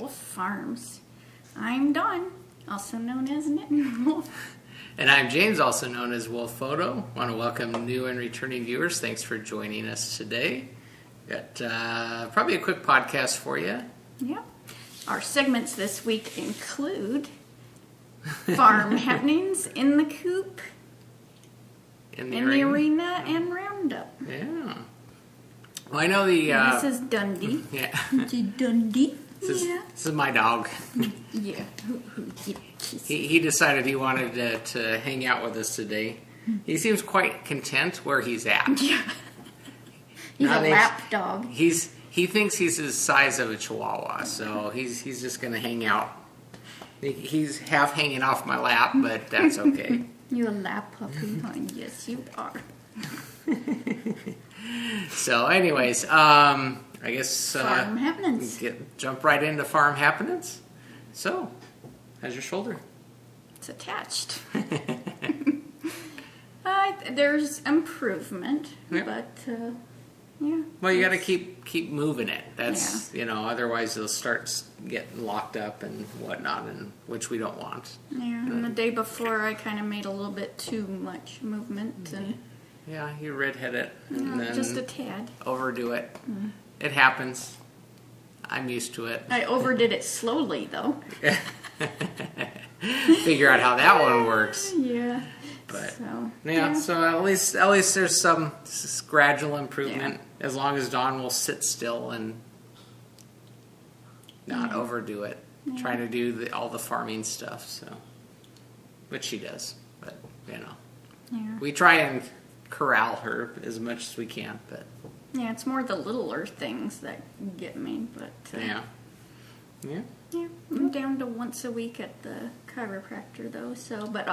Wolf Farms. I'm Dawn, also known as Knitting Wolf. And I'm James, also known as Wolf Photo. I want to welcome new and returning viewers. Thanks for joining us today. Got probably a quick podcast for you. Yep. Our segments this week include farm happenings, in the coop, in the arena, and roundup. Yeah. Well, I know the... this is Dundee. Yeah. Dundee. This is my dog. Yeah. He decided he wanted to hang out with us today. He seems quite content where he's at. Yeah. He's a lap dog. He thinks he's the size of a chihuahua, so he's just going to hang out. He's half hanging off my lap, but that's okay. You're a lap puppy, huh? Yes, you are. So, anyways, I guess farm happenings. Jump right into farm happenings. So, how's your shoulder? It's attached. There's improvement, yep. But yeah. Well, you got to keep moving it. That's otherwise it'll start getting locked up and whatnot, and which we don't want. Yeah. And the day before, I kind of made a little bit too much movement, and yeah, you redhead it, and then just a tad. Overdo it. Mm. It happens. I'm used to it. I overdid it slowly, though. Figure out how that one works. Yeah. But so at least there's some gradual improvement, as long as Dawn will sit still and not overdo it, trying to do all the farming stuff. So, which she does, but we try and corral her as much as we can. But it's more the littler things that get me. But yeah. I'm down to once a week at the chiropractor though. So, but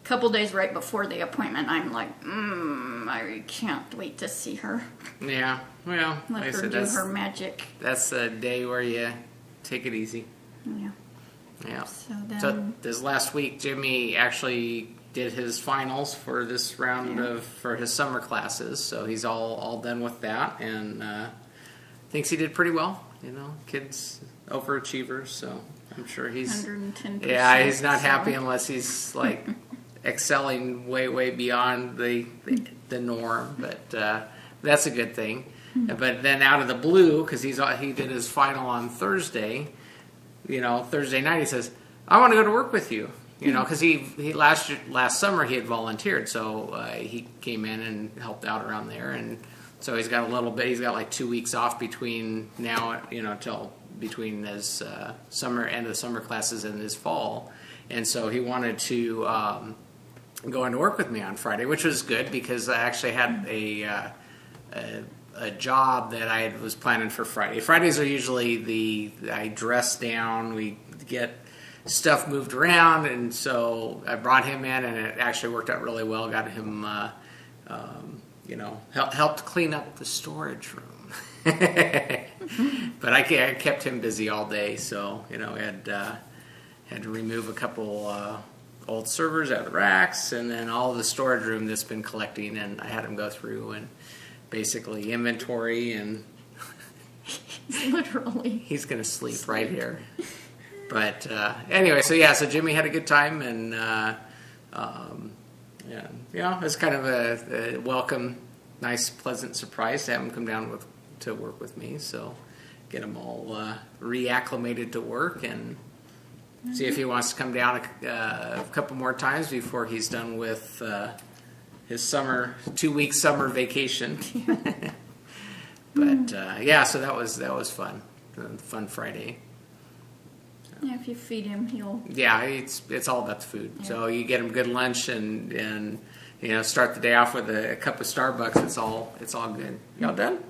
couple days right before the appointment, I'm like, I can't wait to see her. Yeah, well, let her do her magic. That's the day where you take it easy. Yeah. So this last week, Jimmy actually did his finals for this round for his summer classes. So he's all done with that, and thinks he did pretty well. Kid's overachiever, so I'm sure he's 110%. Yeah, he's not happy unless he's like excelling way beyond the norm, but that's a good thing. But then out of the blue, because he did his final on Thursday, Thursday night he says, "I want to go to work with you," because he last summer he had volunteered, so he came in and helped out around there, and so he's got a little bit. He's got like 2 weeks off between now, till between his end of the summer classes and his fall, and so he wanted to go into work with me on Friday, which was good because I actually had a job that I was planning for Friday. Fridays are usually I dress down, we get stuff moved around, and so I brought him in, and it actually worked out really well. Got him, helped clean up the storage room. But I kept him busy all day, so we had to remove a couple old servers out of the racks, and then all of the storage room that's been collecting, and I had him go through and basically inventory, and literally he's gonna sleep right here. But anyway, so Jimmy had a good time, and it's kind of a welcome, nice, pleasant surprise to have him come down to work with me. So get him all reacclimated to work, and see if he wants to come down a couple more times before he's done with his 2-week summer vacation. But so that was fun. Fun Friday. Yeah, if you feed him, he'll. Yeah, it's all about the food. Yeah. So you get him good lunch and start the day off with a cup of Starbucks. It's all good. Y'all done?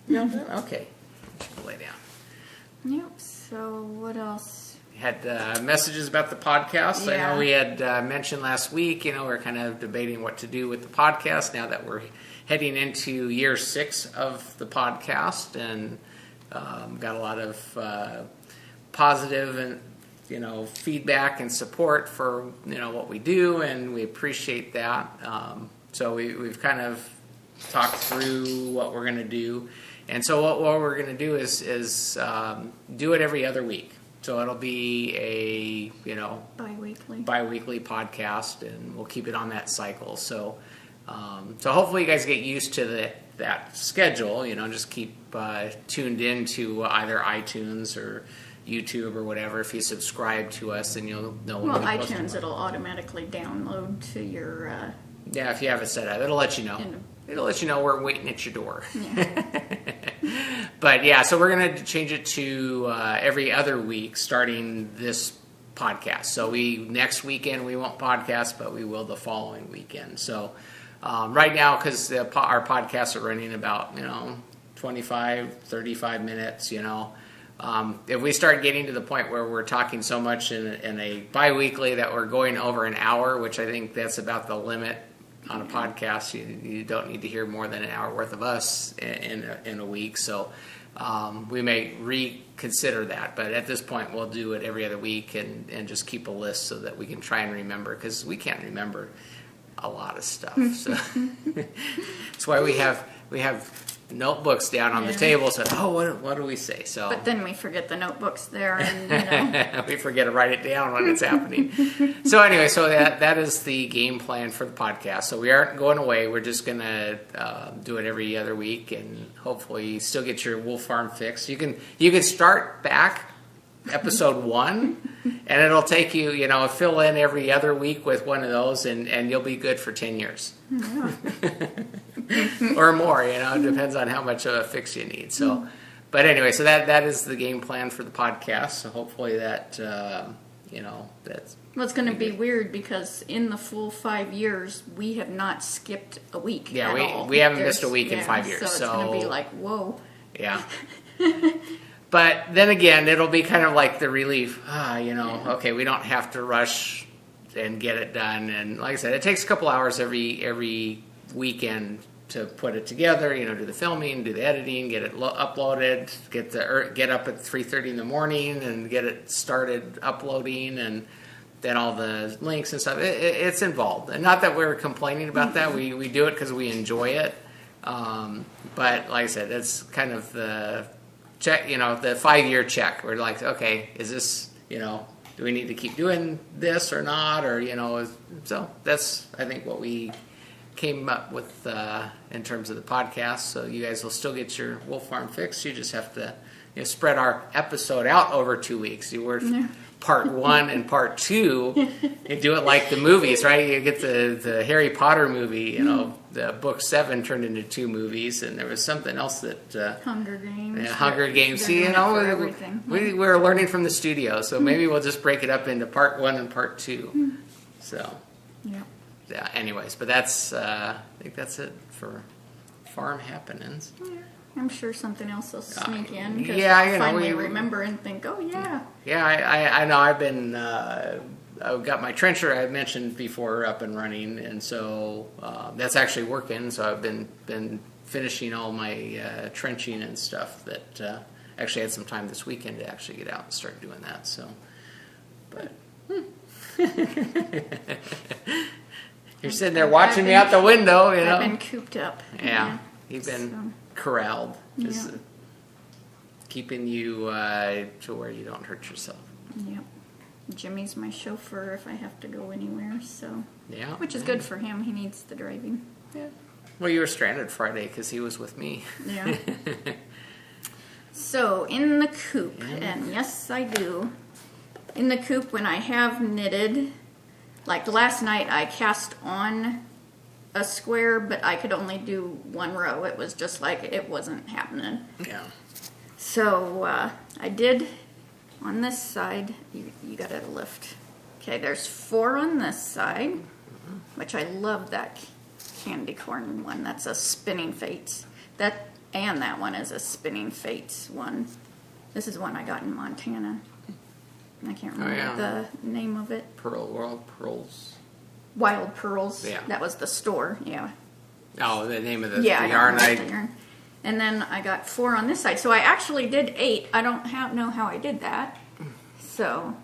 Y'all done? Okay. Lay down. Yep. So what else? Had messages about the podcast. Yeah. I know we had mentioned last week, we're kind of debating what to do with the podcast now that we're heading into year 6 of the podcast, and got a lot of positive and feedback and support for what we do, and we appreciate that. So we've kind of talked through what we're going to do, And so what we're going to do is do it every other week. So it'll be a bi-weekly podcast, and we'll keep it on that cycle. So hopefully you guys get used to that schedule. Just keep tuned into either iTunes or YouTube or whatever. If you subscribe to us, then you'll know when we post iTunes, it'll automatically download to your. Yeah, if you have it set up, it'll let you know. It'll let you know we're waiting at your door. Yeah. But yeah, so we're going to change it to every other week starting this podcast. So next weekend we won't podcast, but we will the following weekend. So right now, because our podcasts are running about 25, 35 minutes, if we start getting to the point where we're talking so much in a bi-weekly that we're going over an hour, which I think that's about the limit on a podcast, you don't need to hear more than an hour worth of us in a week. So we may reconsider that. But at this point, we'll do it every other week and just keep a list so that we can try and remember, because we can't remember a lot of stuff. So that's why we have notebooks down on the table. So what do we say? So, but then we forget the notebooks there, and we forget to write it down when it's happening. So anyway, so that is the game plan for the podcast. So we aren't going away. We're just gonna do it every other week, and hopefully still get your Wolf Farm fix. You can start back episode 1, and it'll take you fill in every other week with one of those, and you'll be good for 10 years. Yeah. Or more, it depends on how much of a fix you need. So, but anyway, so that is the game plan for the podcast. So hopefully that, that's. Well, it's going to be weird because in the full 5 years, we have not skipped a week. Yeah, at all. we haven't missed a week in 5 years. So it's going to be like, whoa. Yeah. But then again, it'll be kind of like the relief. Okay, we don't have to rush and get it done. And like I said, it takes a couple hours every weekend to put it together. Do the filming, do the editing, get it uploaded, get up at 3:30 in the morning and get it started uploading, and then all the links and stuff. It's involved, and not that we're complaining about that. We do it because we enjoy it. But like I said, it's kind of the check, the 5-year check. We're like, okay, is this, do we need to keep doing this or not? Or, so that's, I think, what we came up with in terms of the podcast. So you guys will still get your Wolf Farm fix. You just have to spread our episode out over 2 weeks. You were part 1 and part 2. You do it like the movies, right? You get the Harry Potter movie, the book 7 turned into 2 movies, and there was something else that Hunger Games. Yeah, Hunger Games. See, we're learning from the studio, so maybe we'll just break it up into part 1 and part 2. So yeah. Anyways, but that's I think that's it for farm happenings. Yeah. I'm sure something else will sneak in. Yeah, I'll finally remember and think, oh yeah. Yeah, I know. I've been. I've got my trencher I mentioned before up and running, and so that's actually working. So I've been finishing all my trenching and stuff. That actually had some time this weekend to actually get out and start doing that. So, but. You're sitting there watching me out the window, I've been cooped up. Yeah. You've been corralled. Just keeping you to where you don't hurt yourself. Yep. Jimmy's my chauffeur if I have to go anywhere, so. Yeah. Which is good for him. He needs the driving. Yeah. Well, you were stranded Friday because he was with me. Yeah. So, in the coop, and yes, I do. In the coop, when I have knitted, like last night I cast on a square, but I could only do 1 row. It was just like it wasn't happening. Yeah. So I did on this side. You got to lift. Okay, there's 4 on this side, which I love that candy corn one. That's a Spinning Fates. That one is a Spinning Fates one. This is one I got in Montana. I can't remember the name of it. World Pearls. Wild Pearls. Yeah. That was the store. Yeah. Oh, the name of the yarn. The yarn. And then I got 4 on this side. So I actually did 8. I don't know how I did that. So,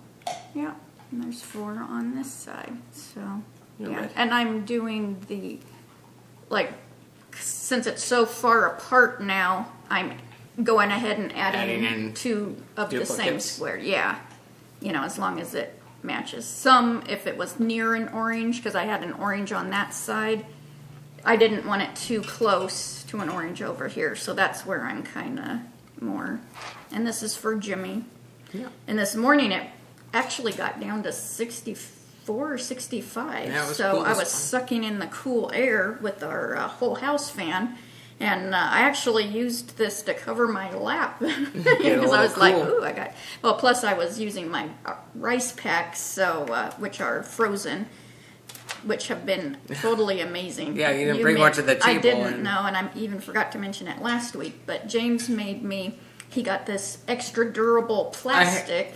yeah. And there's 4 on this side. So, yeah. And I'm doing since it's so far apart now, I'm going ahead and Adding adding in two of the same duplicates. square. Yeah, as long as it matches. Some, if it was near an orange, because I had an orange on that side, I didn't want it too close to an orange over here, so that's where I'm kind of more. And this is for Jimmy. Yeah. And this morning it actually got down to 64 or 65. Yeah, it was so cool I this was sucking in the cool air with our whole house fan. And I actually used this to cover my lap because I was like, cool. ooh, well, plus I was using my rice packs, so which are frozen, which have been totally amazing. Yeah, you didn't bring one to the I table didn't, and- no, and I even forgot to mention it last week, but James made me, he got this extra durable plastic.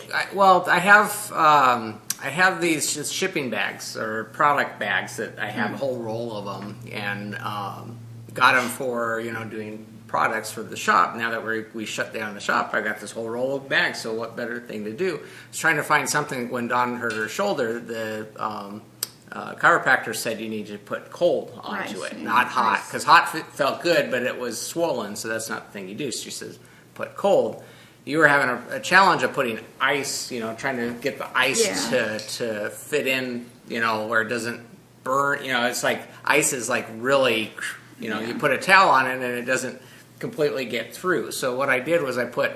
I have these just shipping bags or product bags that I have a whole roll of them, and got them for doing products for the shop. Now that we shut down the shop, I got this whole roll of bags. So what better thing to do? I was trying to find something when Dawn hurt her shoulder. The chiropractor said you need to put cold onto Rice, it, yeah, not hot, rice. because hot felt good, but it was swollen. So that's not the thing you do. So she says put cold. You were having a challenge of putting ice, trying to get the ice to fit in, where it doesn't burn. It's like ice is like really, you put a towel on it and it doesn't completely get through. So what I did was I put,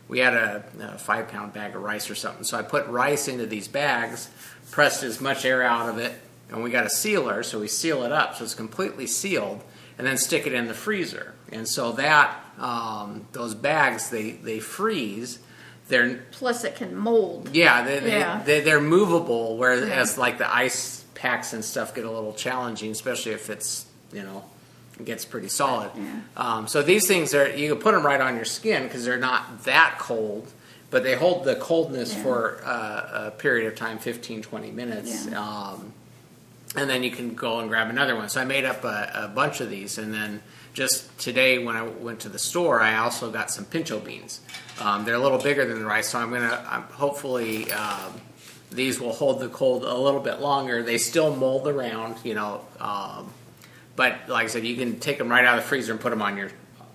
we had a 5-pound bag of rice or something. So I put rice into these bags, pressed as much air out of it, and we got a sealer. So we seal it up so it's completely sealed, and then stick it in the freezer. And so that those bags they freeze. Plus it can mold. They're movable, whereas like the ice packs and stuff get a little challenging, especially if it's it gets pretty solid. So these things you can put them right on your skin because they're not that cold, but they hold the coldness for a period of time, 15-20 minutes. And then you can go and grab another one. So I made up a bunch of these, and then just today when I went to the store, I also got some pinto beans. They're a little bigger than the rice, so I'm hopefully these will hold the cold a little bit longer. They still mold around, but like I said, you can take them right out of the freezer and put them on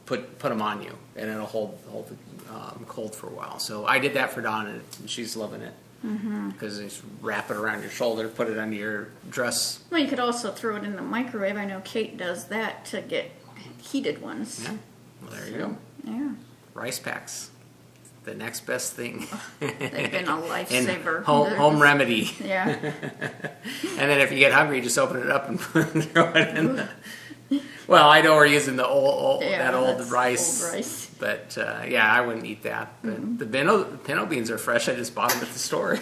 put them on you, and it'll hold the cold for a while. So I did that for Dawn, and she's loving it. Because you wrap it around your shoulder, put it under your dress. Well, you could also throw it in the microwave. I know Kate does that to get heated ones. Yeah. Well, there you go. Yeah. Rice packs, the next best thing. They've been a lifesaver. And home remedy. Yeah. And then if you get hungry, just open it up and throw it in the. Well, I know we're using the old rice. Old rice. But I wouldn't eat that. But the pinto beans are fresh. I just bought them at the store.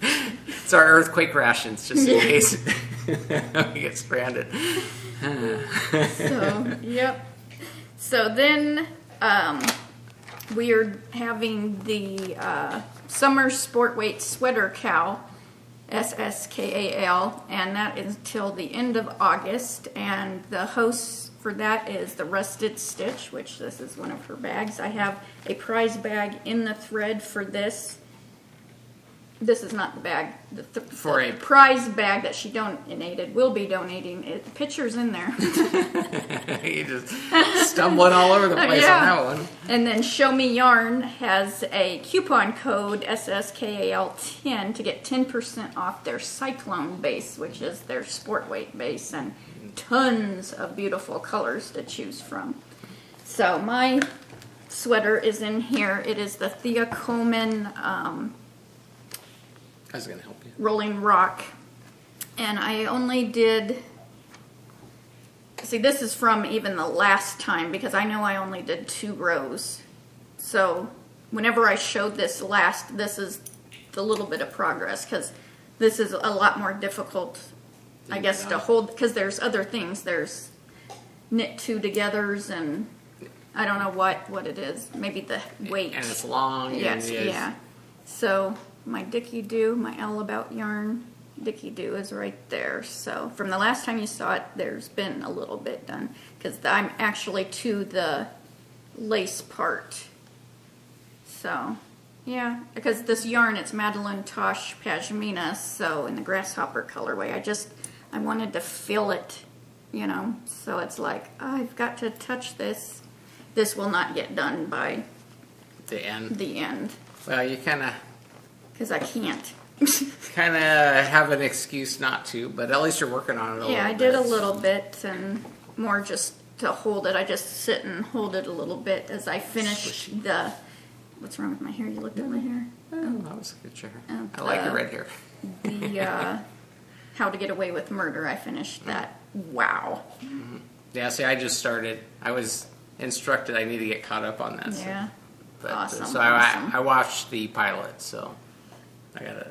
It's our earthquake rations, just in case we get stranded. So then we are having the Summer Sport Weight Sweater Cow, SSKAL, and that is till the end of August. And the host for that is the Rusted Stitch, which this is one of her bags. I have a prize bag in the thread for this. This is not the bag. The prize bag that she donated, will be donating. Pictures in there. You just stumbling all over the place on that one. And then Show Me Yarn has a coupon code SSKAL10 to get 10% off their Cyclone base, which is their sport weight base, and tons of beautiful colors to choose from. So my sweater is in here. It is the Thea Coleman I was going to help you. Rolling Rock. And I only did... See, this is from even the last time, because I know I only did 2 rows. So whenever I showed this last, this is the little bit of progress, because this is a lot more difficult, I guess, to hold, because there's other things. There's knit 2 togethers, and I don't know what it is. Maybe the weight. And it's long. Yes, yeah. So my Dicky Doo, my All About Yarn Dicky Doo is right there. So from the last time you saw it, there's been a little bit done, because I'm actually to the lace part. So yeah, because this yarn, it's Madeline Tosh Pashmina, so in the grasshopper colorway. I wanted to fill it, you know. So it's like, I've got to touch this. This will not get done by The end. the end Well, you kind of because I can't. have an excuse not to, but at least you're working on it a little Yeah, I bit. did a little bit and more just to hold it. I just sit and hold it a little bit as I finish the. What's wrong with my hair? You looked at my hair? Oh, that was a good chair. Oh, I like your red hair. The How to Get Away with Murder. I finished that. Wow. Yeah, see, I just started. I was instructed I need to get caught up on that. Yeah. But, Awesome, so awesome. I watched the pilot, so I got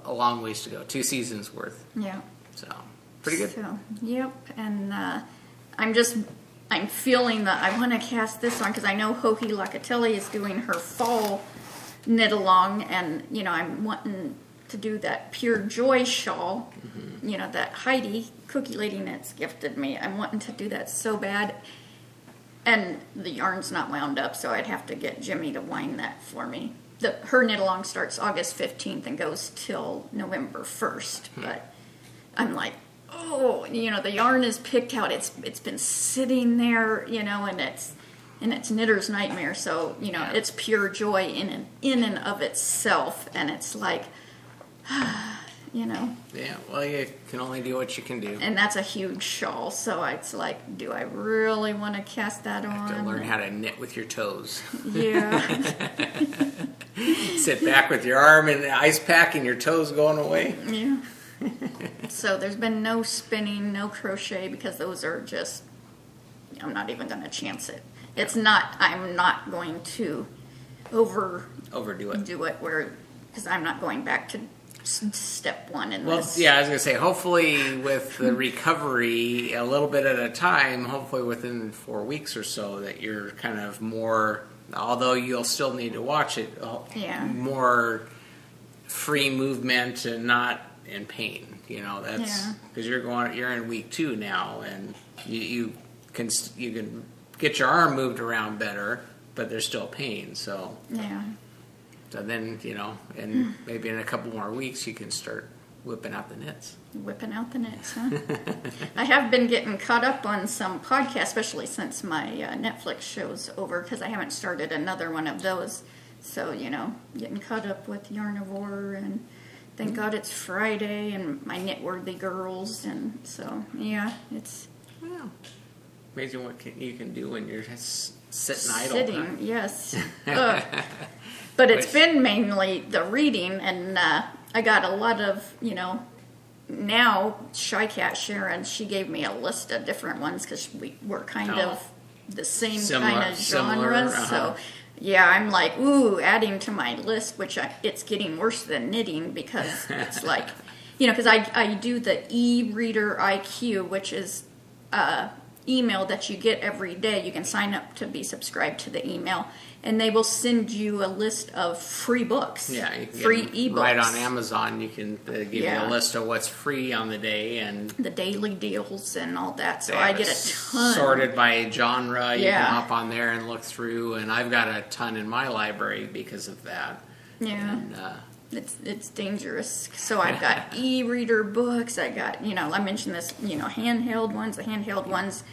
a long ways to go. 2 seasons worth. Yeah. So, pretty good. So, yep. And I'm feeling that I want to cast this on because I know Hohi Locatelli is doing her fall knit along, and you know I'm wanting to do that Pure Joy shawl, you know, that Heidi Cookie Lady Knits gifted me. I'm wanting to do that so bad, and the yarn's not wound up, so I'd have to get Jimmy to wind that for me. Her knit along starts August 15th and goes till November 1st, but I'm like, oh, you know, the yarn is picked out. It's been sitting there, you know, and it's knitter's nightmare. So you know, it's pure joy in and of itself, and it's like, you know. Yeah, well, you can only do what you can do. And that's a huge shawl, so it's like, do I really want to cast that on? To learn how to knit with your toes. Yeah. Sit back with your arm in the ice pack and your toes going away. Yeah. So there's been no spinning, no crochet, because those are just, I'm not even going to chance it. I'm not going to Overdo it. do it because I'm not going back to step one in Well, this. yeah, I was going to say, hopefully with the recovery, a little bit at a time, hopefully within 4 weeks or so, that you're kind of more, although you'll still need to watch it, more free movement and not in pain. You know, that's because you're in week 2 now, and you can get your arm moved around better, but there's still pain. So then, you know, and maybe in a couple more weeks you can start whipping out the knits. Whipping out the knits, huh? I have been getting caught up on some podcasts, especially since my Netflix show's over, because I haven't started another one of those. So, you know, getting caught up with Yarnivore, and thank God it's Friday, and my Knitworthy girls, and so, it's... Yeah. Amazing what you can do when you're sitting idle. Sitting, yes. But it's been mainly the reading, and I got a lot of, you know, now Shy Cat Sharon, she gave me a list of different ones because we're kind of the same kind of genres. So, yeah, I'm like, adding to my list, which it's getting worse than knitting because it's like, you know, because I do the e-reader IQ, which is email that you get every day. You can sign up to be subscribed to the email, and they will send you a list of free books. Yeah, you can free get ebooks. Right on Amazon, you can give you a list of what's free on the day and the daily deals and all that. So I get a ton sorted by genre. You can hop on there and look through, and I've got a ton in my library because of that. Yeah. And, it's dangerous. So I've got e-reader books. I got, you know, I mentioned this, you know, handheld ones. The handheld ones,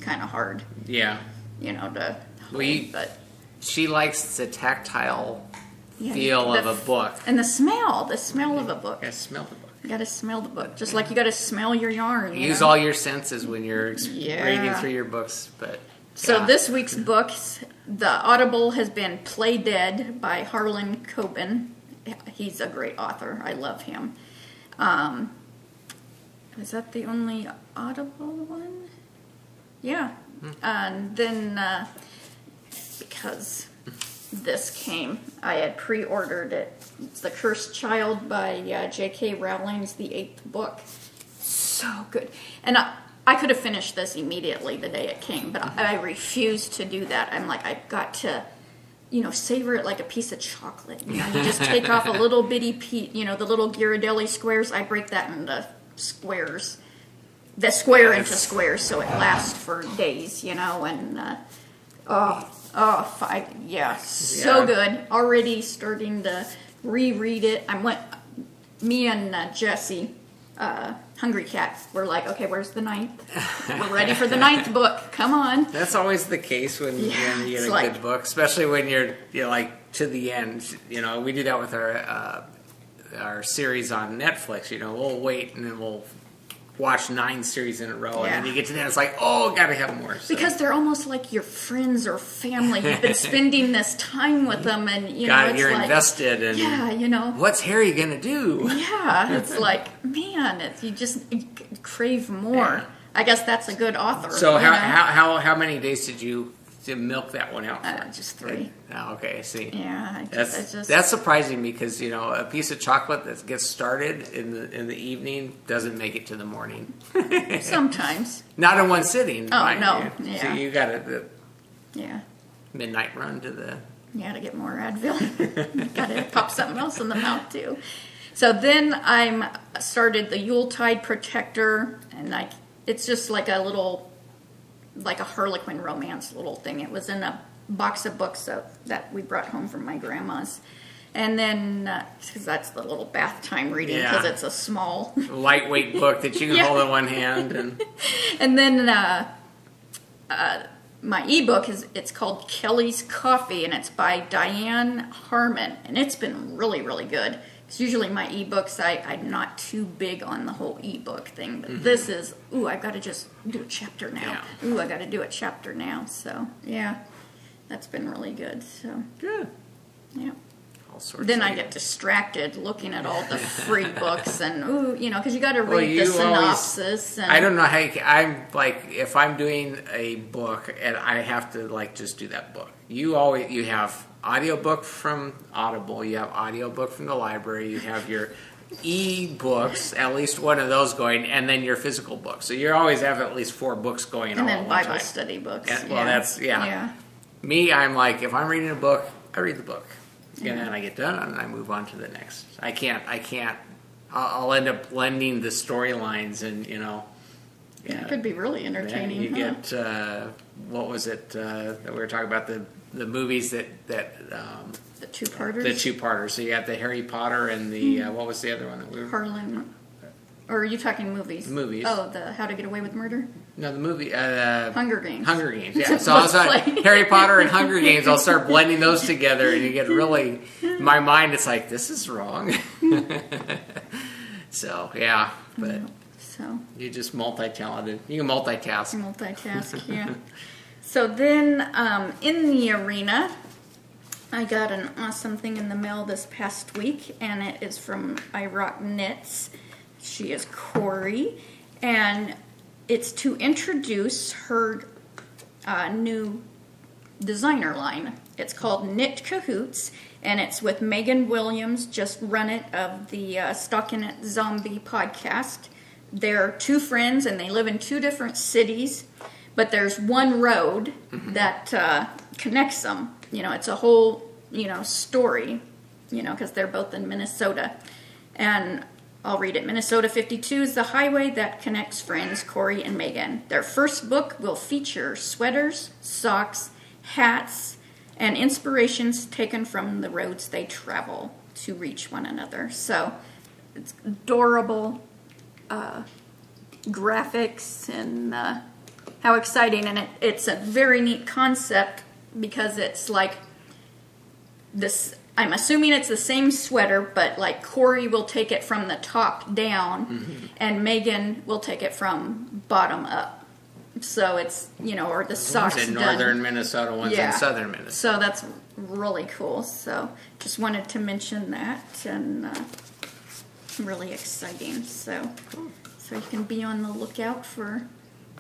kind of hard. Yeah. You know, to hold, but she likes the tactile feel of a book. And the smell of a book. Yeah, smell the book. You gotta smell the book. Just like you gotta smell your yarn. Use all your senses when you're reading through your books. But So this week's books, the Audible has been Play Dead by Harlan Coben. He's a great author. I love him. Is that the only Audible one? Yeah. And then, because this came, I had pre-ordered it. It's The Cursed Child by J.K. Rowling's the 8th book. So good. And I could have finished this immediately the day it came, but I refused to do that. I'm like, I've got to, you know, savor it like a piece of chocolate. You know, you just take off a little bitty piece, you know, the little Ghirardelli squares. I break that into squares. The square into squares, so it lasts for days, you know, and so good. Already starting to reread it. Me and Jessie, Hungry Cat. We're like, okay, where's the ninth? We're ready for the ninth book. Come on. That's always the case when you get a good book, especially when you're like to the end. We do that with our series on Netflix. We'll wait and then we'll watch 9 series in a row, and then you get to the end, it's like, oh, gotta have more. So. Because they're almost like your friends or family. You've been spending this time with them, and you're like, invested, and what's Harry gonna do? Yeah, it's like, man, you crave more. Yeah. I guess that's a good author. So how many days did you milk that one out for? Just 3. Oh, okay, see. Yeah, that's surprising because a piece of chocolate that gets started in the evening doesn't make it to the morning. Sometimes. Not in one sitting. Oh no! Yeah. So you got the midnight run to the. Yeah, to get more Advil. Got to pop something else in the mouth too. So then I started the Yuletide Protector, and it's just like a little. Like a Harlequin romance little thing. It was in a box of books that we brought home from my grandma's. And then, because that's the little bath time reading, because it's a small... lightweight book that you can hold in one hand. And then my ebook, it's called Kelly's Coffee, and it's by Diane Harmon. And it's been really, really good. Because usually my ebooks, I'm not too big on the whole ebook thing. But this is, I've got to just do a chapter now. Yeah. I got to do a chapter now. So, yeah, that's been really good. So good. Yeah. All sorts then I get distracted looking at all the free books and, because you got to read the synopsis. I don't know how I'm like, if I'm doing a book and I have to just do that book. You have audiobook from Audible, you have audiobook from the library, you have your e-books, at least one of those going, and then your physical book. So you always have at least 4 books going on. And then Bible study books. And, that's, Me, I'm like, if I'm reading a book, I read the book. And then I get done and I move on to the next. I can't, I'll end up blending the storylines and, It could be really entertaining. You get, what was it that we were talking about, the movies that the two-parters? The two-parters. So you got the Harry Potter and the, what was the other one that we were? Harlan. Or are you talking movies? Movies. Oh, the How to Get Away with Murder? No, the movie. Hunger Games. Hunger Games, yeah. So I was like, Harry Potter and Hunger Games, I'll start blending those together and you get really, in my mind, it's like, this is wrong. So, yeah. But you're just multi-talented. You can multitask. Multitask, yeah. So then, in the arena, I got an awesome thing in the mail this past week, and it is from I Rock Knits. She is Corey, and it's to introduce her new designer line. It's called Knit Cahoots, and it's with Megan Williams, just run it, of the Stockinette Zombie podcast. They're 2 friends, and they live in 2 different cities, but there's one road that connects them. It's a whole, story, because they're both in Minnesota. And I'll read it. Minnesota 52 is the highway that connects friends Corey and Megan. Their first book will feature sweaters, socks, hats, and inspirations taken from the roads they travel to reach one another. So it's adorable graphics and how exciting. And it's a very neat concept because it's like this. I'm assuming it's the same sweater, but like Corey will take it from the top down and Megan will take it from bottom up. So it's, or the socks one's in northern Minnesota, one's in southern Minnesota. So that's really cool. So just wanted to mention that, and really exciting. So you can be on the lookout for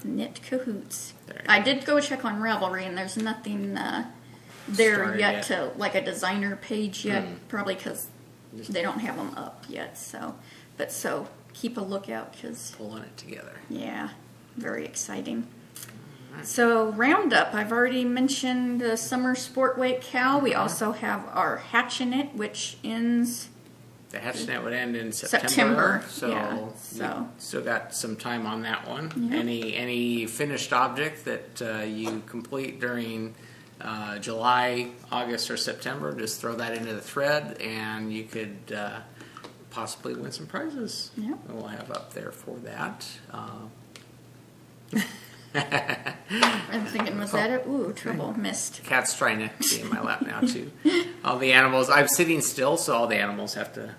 Knit Cahoots. I did go check on Ravelry, and there's nothing there yet to, like, a designer page yet, probably because they don't have them up yet. So keep a lookout, because pulling it together. Yeah, very exciting. So Roundup, I've already mentioned the Summer Sport Weight Cow. We also have our Hatchinette, which ends... The Hatchinette would end in September. So you still got some time on that one. Yeah. Any finished object that you complete during July, August, or September, just throw that into the thread, and you could possibly win some prizes. Yeah. We'll have up there for that. I'm thinking, was that it? Ooh, trouble. Missed. Cat's trying to be in my lap now too. All the animals. I'm sitting still, so all the animals have to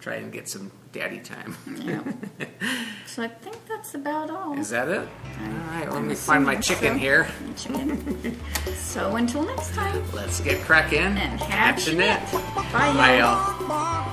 try and get some daddy time. Yeah. So I think that's about all. Is that it? All right. Let I'm me find my assuming chicken so. here. Chicken. So until next time. Let's get cracking. And hatch the it. net. Bye, Bye, y'all. y'all.